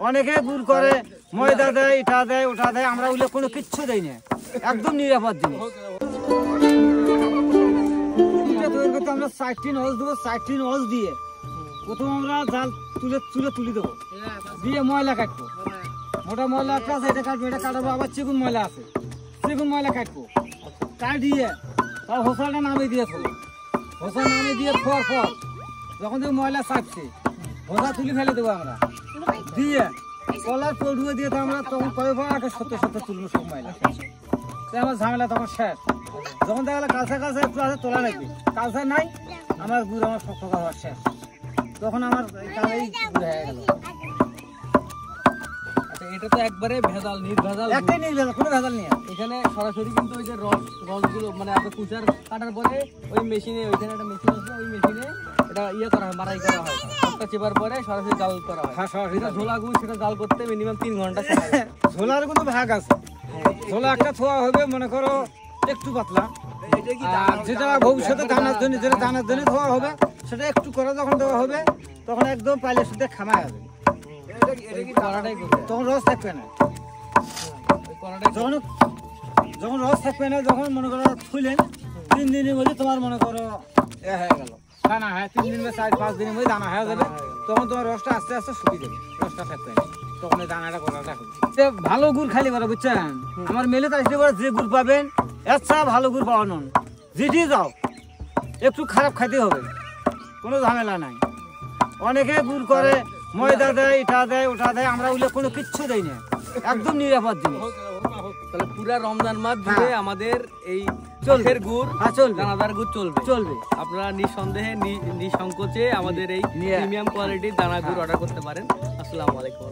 অনেকে গুড় করে, ময়দা দেয়, এটা দেয়, ওটা দেয়, আমরা ওগুলো কোনো কিচ্ছু দেই না, একদম নিরাপদ জিনিস। তৈরি করতে আমরা 4টি নজ দেবো, 4টি নজ দিয়ে প্রথম আমরা জাল তুলে দেবো, দিয়ে ময়লা কাটবো, মোটা ময়লা একটা আছে এটা কাটবো, এটা কাটাবো, আবার চিকুন ময়লা আছে চিকুন ময়লা কাটবো, কাটিয়ে তার হোসাটা নামিয়ে দিয়ে থবো, হোসা নামিয়ে দিয়ে খোয়ার পর যখন যে ময়লা চাপছে হোসা তুলে ফেলে দেবো আমরা, দিয়ে কলার পড়ুয়ে দিয়ে আমরা তখন কয়েকবার আগে সত্য তুলবো সব ময়লা, আমার ঝামেলা তখন শেষ। যখন দেখা গেলো কাছে একটু আছে তোলা লাগবে, কাছে নাই আমার গুড় আমার শক্ত হওয়ার শেষ, তখন আমার কালেই গুড় হয়ে গেল। এটা তো একবারে ভেজাল নির্ভেজাল, একটাই নির্ভেজাল, কোনো ভেজাল নেই এখানে সরাসরি। কিন্তু ওই যে রসগুলো মানে আপনার কুচার কাটার পরে ওই মেশিনে, ওইখানে একটা মেশিন আছে, ওই মেশিনে এটা করা হয়, মারাই করা হয়, একটা চেপার পরে সরাসরি জাল করা হয়। এটা ঝোলা গুড়, সেটা জাল করতে মিনিমাম 3 ঘন্টা সময়। ঝোলার কিন্তু ভাগ আছে, ঝোলা একটা থোয়া হবে মনে করো একটু পাতলা, আর যেটা ভবিষ্যতে দানার জন্য যেটা দানার জন্য ধোয়া হবে সেটা একটু করে যখন দেওয়া হবে তখন একদম পাইলে সাথে খামা যাবে, তখন রস থাকবে না, যখন রস থাকবে না, যখন মনে করো থুইলেন 3 দিনের মধ্যে তোমার মনে করো হয়ে গেল দানা, হ্যাঁ 3 দিন বা 4-5 দিনের মধ্যে দানা হয়ে যাবে, তখন তোমার রসটা আস্তে আস্তে শুকিয়ে যাবে, রসটা থাকবে না, তখন এই দানাটা গোলাটা হবে। ভালো গুড় খালি বলো বুঝছেন, আমার মেলে আসলে পরে যে গুড় পাবেন আচ্ছা ভালো গুড় পাওয়া নন, যেটি যাও একটু খারাপ খাইতে হবে, কোনো ঝামেলা নাই। অনেকে গুড় করে, ময়দা দেয়, এটা দেয়, ওটা দেয়, আমরা ওগুলো কোনো কিচ্ছু দেই না, একদম নিরাপদ জিনিস। তাহলে পুরা রমজান মাস জুড়ে আমাদের এই চলবে গুড়, চলবে দানাদার গুড় চলবে। আপনারা নিঃসন্দেহে নিঃসংকোচে আমাদের এই প্রিমিয়াম কোয়ালিটির দানা গুড় অর্ডার করতে পারেন। আসসালামু আলাইকুম।